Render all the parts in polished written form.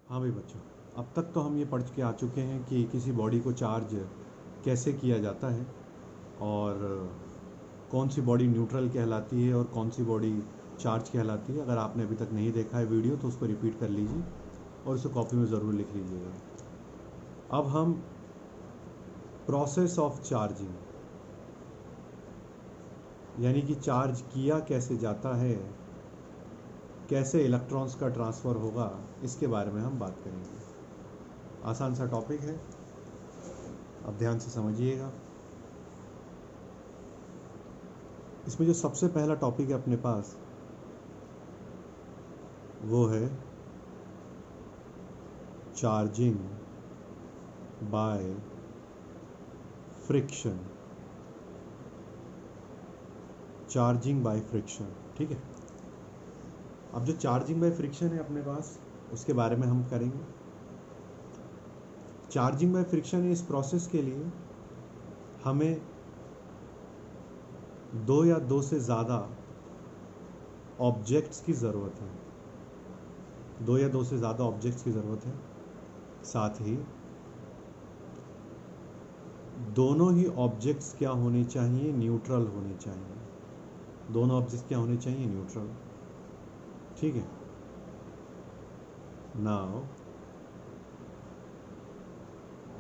हाँ भाई बच्चों, अब तक तो हम ये पढ़ के आ चुके हैं कि किसी बॉडी को चार्ज कैसे किया जाता है और कौन सी बॉडी न्यूट्रल कहलाती है और कौन सी बॉडी चार्ज कहलाती है। अगर आपने अभी तक नहीं देखा है वीडियो तो उसको रिपीट कर लीजिए और उसे कॉपी में ज़रूर लिख लीजिएगा। अब हम प्रोसेस ऑफ चार्जिंग, यानी कि चार्ज किया कैसे जाता है, कैसे इलेक्ट्रॉन्स का ट्रांसफ़र होगा, इसके बारे में हम बात करेंगे। आसान सा टॉपिक है, अब ध्यान से समझिएगा। इसमें जो सबसे पहला टॉपिक है अपने पास वो है charging by friction. Charging by friction, ठीक है। अब जो चार्जिंग बाय फ्रिक्शन है अपने पास, उसके बारे में हम करेंगे। चार्जिंग बाय फ्रिक्शन इस प्रोसेस के लिए हमें दो या दो से ज़्यादा ऑब्जेक्ट्स की ज़रूरत है। दो या दो से ज़्यादा ऑब्जेक्ट्स की ज़रूरत है। साथ ही दोनों ही ऑब्जेक्ट्स क्या होने चाहिए, न्यूट्रल होने चाहिए। दोनों ऑब्जेक्ट्स क्या होने चाहिए, न्यूट्रल, ठीक है। Now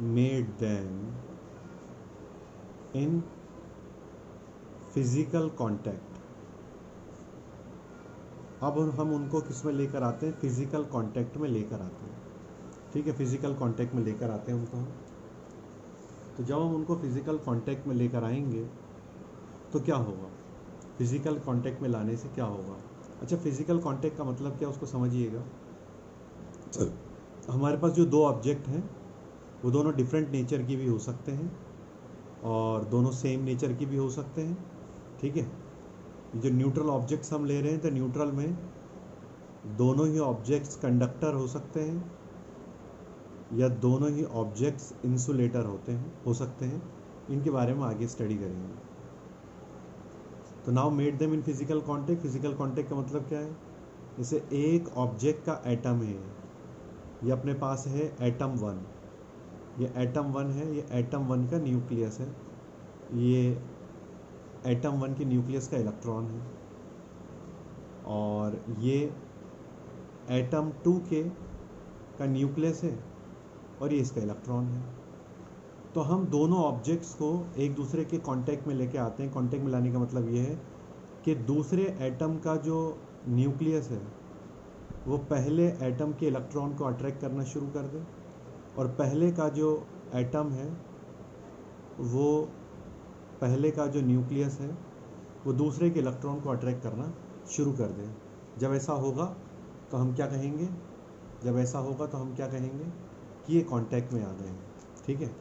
made them in physical contact. अब हम उनको किस में लेकर आते हैं, फिजिकल कांटेक्ट में लेकर आते हैं, ठीक है। फिजिकल कांटेक्ट में लेकर आते हैं उनको हम। तो जब हम उनको फिजिकल कांटेक्ट में लेकर आएंगे तो क्या होगा, फिजिकल कांटेक्ट में लाने से क्या होगा। अच्छा, फिजिकल कांटेक्ट का मतलब क्या, उसको समझिएगा। हमारे पास जो दो ऑब्जेक्ट हैं वो दोनों डिफरेंट नेचर की भी हो सकते हैं और दोनों सेम नेचर की भी हो सकते हैं, ठीक है। जो न्यूट्रल ऑब्जेक्ट्स हम ले रहे हैं तो न्यूट्रल में दोनों ही ऑब्जेक्ट्स कंडक्टर हो सकते हैं या दोनों ही ऑब्जेक्ट्स इंसुलेटर हो सकते हैं। इनके बारे में आगे स्टडी करेंगे। तो now made them in physical contact. Physical contact का मतलब क्या है, जैसे एक ऑब्जेक्ट का एटम है, ये अपने पास है एटम वन। ये एटम वन है, ये एटम वन का न्यूक्लियस है, ये एटम वन के न्यूक्लियस का इलेक्ट्रॉन है। और ये एटम टू के का न्यूक्लियस है और ये इसका इलेक्ट्रॉन है। तो हम दोनों ऑब्जेक्ट्स को एक दूसरे के कांटेक्ट में लेके आते हैं। कांटेक्ट में लाने का मतलब ये है कि दूसरे एटम का जो न्यूक्लियस है वो पहले एटम के इलेक्ट्रॉन को अट्रैक्ट करना शुरू कर दे और पहले का जो एटम है वो, पहले का जो न्यूक्लियस है वो दूसरे के इलेक्ट्रॉन को अट्रैक्ट करना शुरू कर दे। जब ऐसा होगा तो हम क्या कहेंगे, जब ऐसा होगा तो हम क्या कहेंगे कि ये कांटेक्ट में आ गए हैं, ठीक है।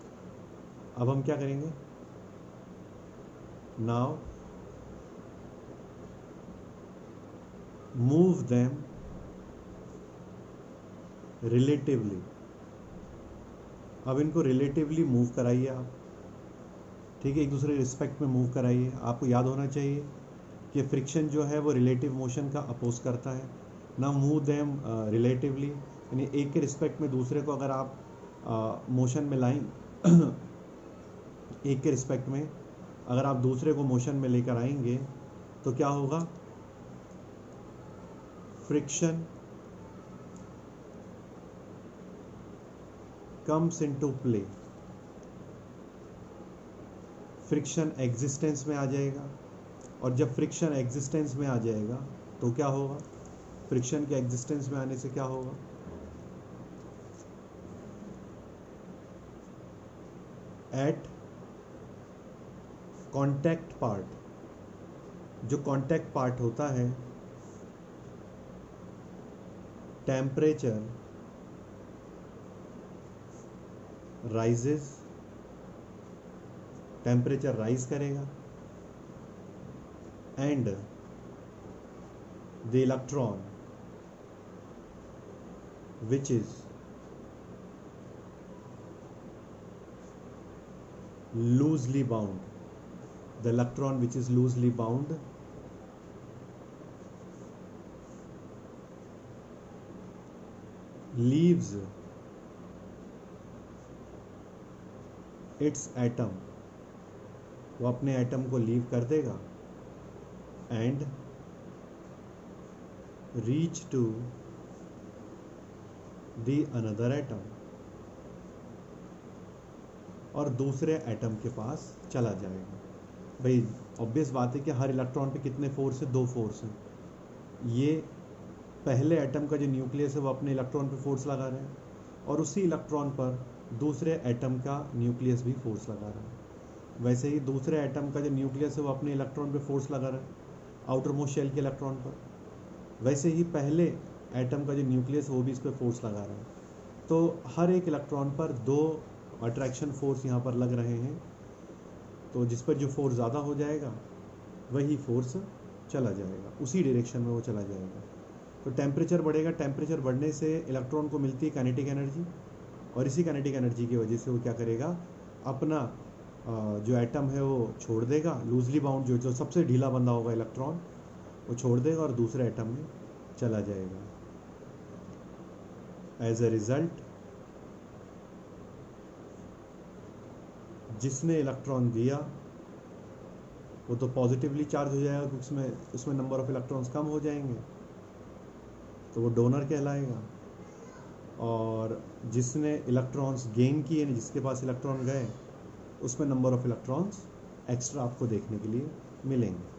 अब हम क्या करेंगे, नाउ मूव देम रिलेटिवली। अब इनको रिलेटिवली मूव कराइए आप, ठीक है। एक दूसरे रिस्पेक्ट में मूव कराइए। आपको याद होना चाहिए कि फ्रिक्शन जो है वो रिलेटिव मोशन का अपोज करता है ना। मूव देम रिलेटिवली यानी एक के रिस्पेक्ट में दूसरे को अगर आप मोशन में लाएं एक के रिस्पेक्ट में अगर आप दूसरे को मोशन में लेकर आएंगे तो क्या होगा, friction comes into play. Friction existence में आ जाएगा और जब फ्रिक्शन एग्जिस्टेंस में आ जाएगा तो क्या होगा, फ्रिक्शन के एग्जिस्टेंस में आने से क्या होगा, एट कांटेक्ट पार्ट, जो कांटेक्ट पार्ट होता है, टेम्परेचर राइजेस, टेम्परेचर राइज करेगा and the electron which is loosely bound, the electron which is loosely bound leaves its atom, वो अपने एटम को लीव कर देगा, and reach to the another atom, और दूसरे एटम के पास चला जाएगा। भाई ऑब्वियस बात है कि हर इलेक्ट्रॉन पे कितने फोर्स है? 2 फोर्स हैं। ये पहले एटम का जो न्यूक्लियस है वो अपने इलेक्ट्रॉन पे फोर्स लगा रहे हैं, और उसी इलेक्ट्रॉन पर दूसरे एटम का न्यूक्लियस भी फोर्स लगा रहा है। वैसे ही दूसरे एटम का जो न्यूक्लियस है वो अपने इलेक्ट्रॉन पे फोर्स लगा रहा है, आउटर मोस्ट शेल के इलेक्ट्रॉन पर। वैसे ही पहले एटम का जो न्यूक्लियस है वो भी इस पर फोर्स लगा रहा है। तो हर एक इलेक्ट्रॉन पर 2 अट्रैक्शन फोर्स यहाँ पर लग रहे हैं। तो जिस पर जो फोर्स ज़्यादा हो जाएगा वही फोर्स चला जाएगा, उसी डायरेक्शन में वो चला जाएगा। तो टेम्परेचर बढ़ेगा, टेम्परेचर बढ़ने से इलेक्ट्रॉन को मिलती है काइनेटिक एनर्जी, और इसी काइनेटिक एनर्जी की वजह से वो क्या करेगा, अपना जो एटम है वो छोड़ देगा, लूजली बाउंड जो सबसे ढीला बंधा होगा इलेक्ट्रॉन वो छोड़ देगा और दूसरे एटम में चला जाएगा। एज अ रिजल्ट जिसने इलेक्ट्रॉन दिया वो तो पॉजिटिवली चार्ज हो जाएगा, क्योंकि उसमें नंबर ऑफ इलेक्ट्रॉन्स कम हो जाएंगे, तो वो डोनर कहलाएगा। और जिसने इलेक्ट्रॉन्स गेन किए, जिसके पास इलेक्ट्रॉन गए, उसमें नंबर ऑफ इलेक्ट्रॉन्स एक्स्ट्रा आपको देखने के लिए मिलेंगे।